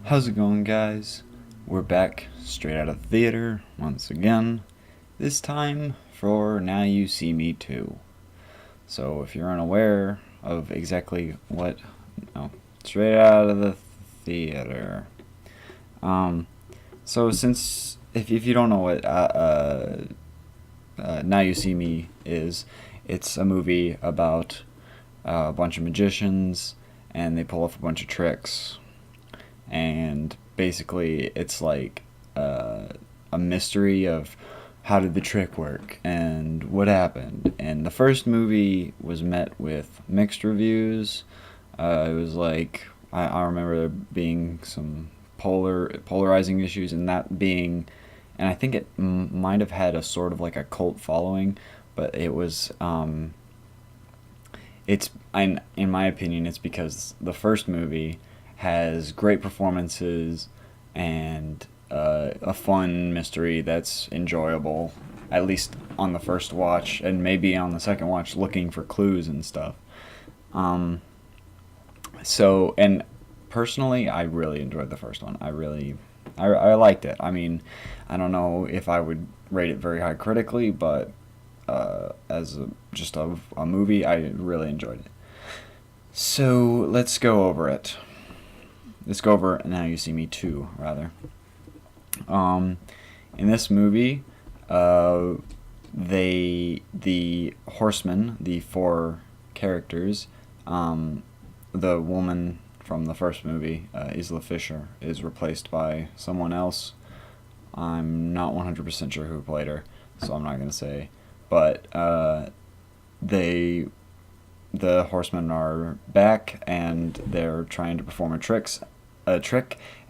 How's it going, guys? We're back straight out of the theater once again. This time for Now You See Me Too. So, if you're unaware of exactly what, no, straight out of the theater. Um, so since if you don't know what Now You See Me is, it's a movie about a bunch of magicians and they pull off a bunch of tricks, and basically it's like a mystery of how did the trick work and what happened. And the first movie was met with mixed reviews. It was like I remember there being some polarizing issues, and that being, and I think it might have had a sort of like a cult following, but it was in my opinion, it's because the first movie has great performances and a fun mystery that's enjoyable, at least on the first watch, and maybe on the second watch, looking for clues and stuff. Um, and personally, I really enjoyed the first one. I liked it. I mean, I don't know if I would rate it very high critically, but as just a movie, I really enjoyed it. So let's go over it. Let's go over Now You See Me Too, rather. Um, in this movie, the horsemen, the four characters, the woman from the first movie, Isla Fisher, is replaced by someone else. I'm not 100% sure who played her, so I'm not going to say. But the horsemen are back, and they're trying to perform a trick,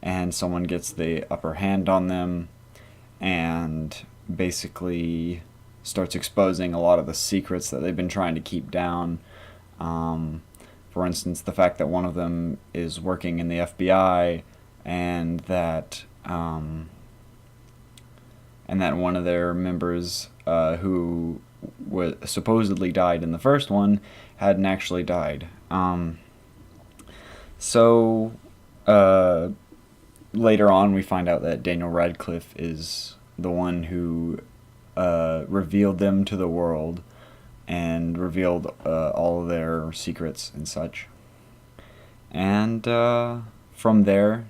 and someone gets the upper hand on them, and basically starts exposing a lot of the secrets that they've been trying to keep down. For instance, the fact that one of them is working in the FBI, and that one of their members, who supposedly died in the first one, hadn't actually died. So later on, we find out that Daniel Radcliffe is the one who revealed them to the world and revealed all of their secrets and such. And from there,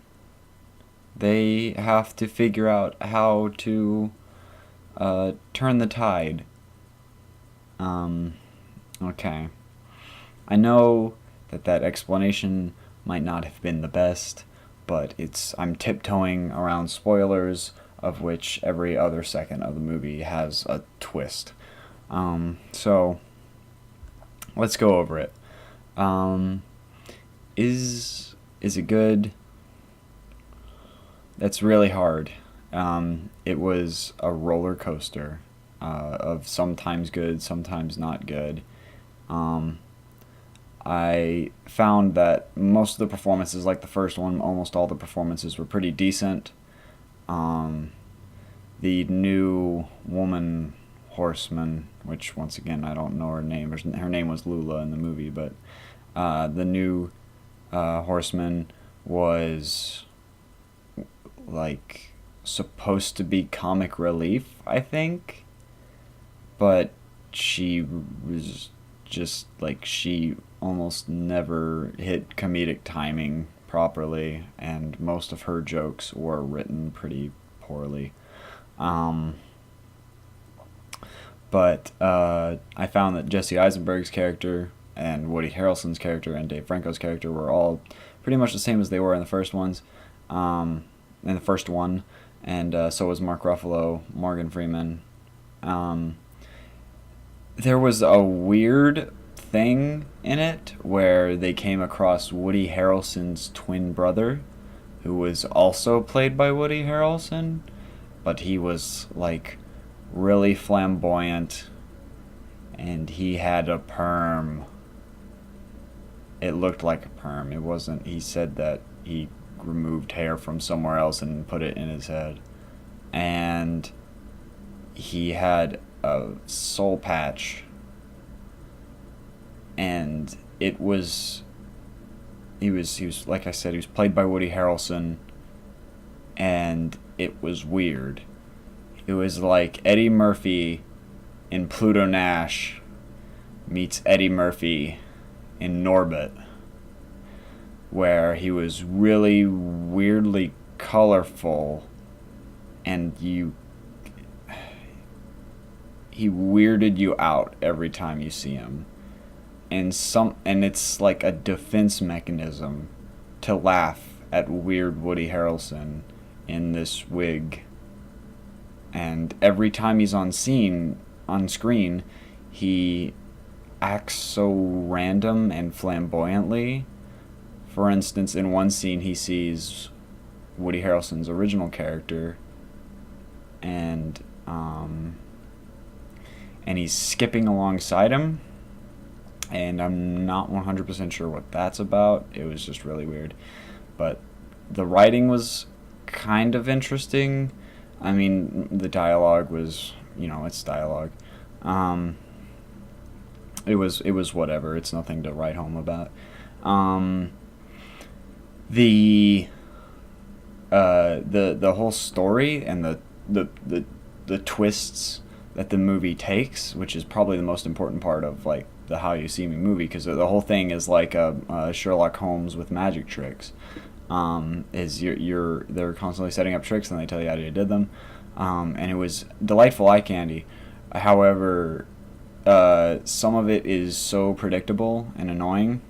they have to figure out how to turn the tide. Okay. I know that explanation might not have been the best, but I'm tiptoeing around spoilers, of which every other second of the movie has a twist. So let's go over it. Is it good? That's really hard. It was a roller coaster of sometimes good, sometimes not good. I found that most of the performances, like the first one, almost all the performances were pretty decent. The new woman horseman, which once again I don't know her name. Her name was Lula in the movie, but the new horseman was like supposed to be comic relief, I think, but she was just like, she almost never hit comedic timing properly, and most of her jokes were written pretty poorly. But I found that Jesse Eisenberg's character and Woody Harrelson's character and Dave Franco's character were all pretty much the same as they were in the first ones. In the first one, and so was Mark Ruffalo, Morgan Freeman. There was a weird thing in it where they came across Woody Harrelson's twin brother, who was also played by Woody Harrelson, but he was like really flamboyant, and he had a perm. It looked like a perm. It wasn't. He said that he removed hair from somewhere else and put it in his head, and he had a soul patch, and he was like I said, he was played by Woody Harrelson, and it was weird. It was like Eddie Murphy in Pluto Nash meets Eddie Murphy in Norbit, where he was really weirdly colorful, and he weirded you out every time you see him. And it's like a defense mechanism to laugh at weird Woody Harrelson in this wig. And every time he's on screen, he acts so random and flamboyantly. For instance, in one scene he sees Woody Harrelson's original character, and he's skipping alongside him, and I'm not 100% sure what that's about. It was just really weird. But the writing was kind of interesting. I mean, the dialogue was, it's dialogue. It was whatever. It's nothing to write home about. The whole story and the twists that the movie takes, which is probably the most important part of like the How You See Me movie, because the whole thing is like a Sherlock Holmes with magic tricks. They're constantly setting up tricks and they tell you how they did them, and it was delightful eye candy. However, some of it is so predictable and annoying.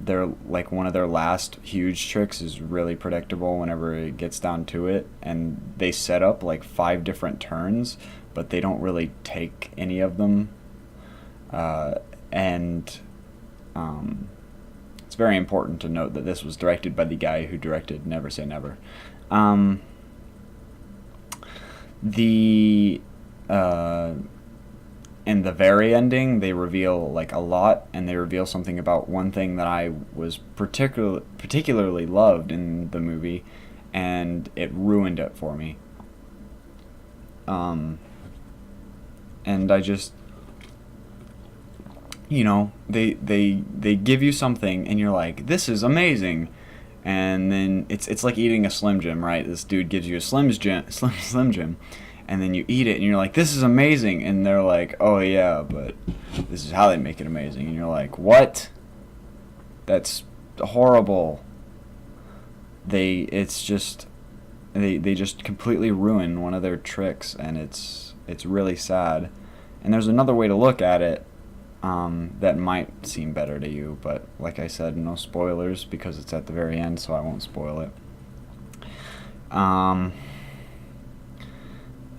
They're like, one of their last huge tricks is really predictable whenever it gets down to it, and they set up like 5 different turns, but they don't really take any of them. It's very important to note that this was directed by the guy who directed Never Say Never. In the very ending, they reveal like a lot, and they reveal something about one thing that I was particularly loved in the movie, and it ruined it for me. And I just, they give you something, and you're like, this is amazing, and then it's like eating a Slim Jim, right? This dude gives you a Slim Jim. And then you eat it, and you're like, this is amazing. And they're like, oh, yeah, but this is how they make it amazing. And you're like, what? That's horrible. They just completely ruin one of their tricks, and it's really sad. And there's another way to look at it that might seem better to you. But like I said, no spoilers, because it's at the very end, so I won't spoil it.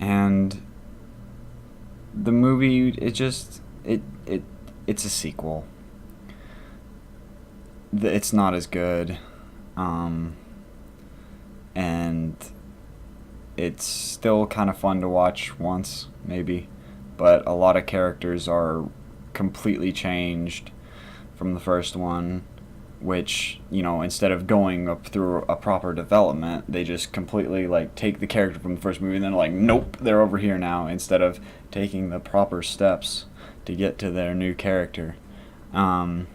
And the movie, it's a sequel. It's not as good, and it's still kind of fun to watch once, maybe, but a lot of characters are completely changed from the first one, which, instead of going up through a proper development, they just completely like take the character from the first movie and then like, nope, they're over here now, instead of taking the proper steps to get to their new character. And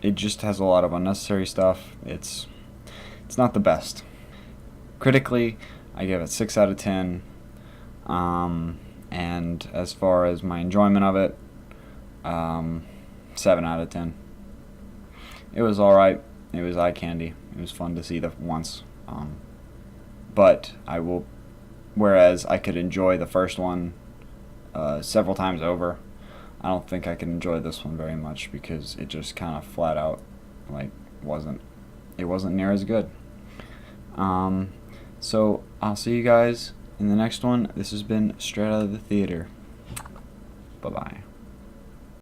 it just has a lot of unnecessary stuff. It's not the best. Critically, I give it 6 out of 10. And as far as my enjoyment of it, 7 out of 10. It was alright. It was eye candy. It was fun to see the once. But whereas I could enjoy the first one several times over, I don't think I can enjoy this one very much, because it just kind of flat out wasn't near as good. So I'll see you guys in the next one. This has been Straight Out of the Theater. Bye-bye.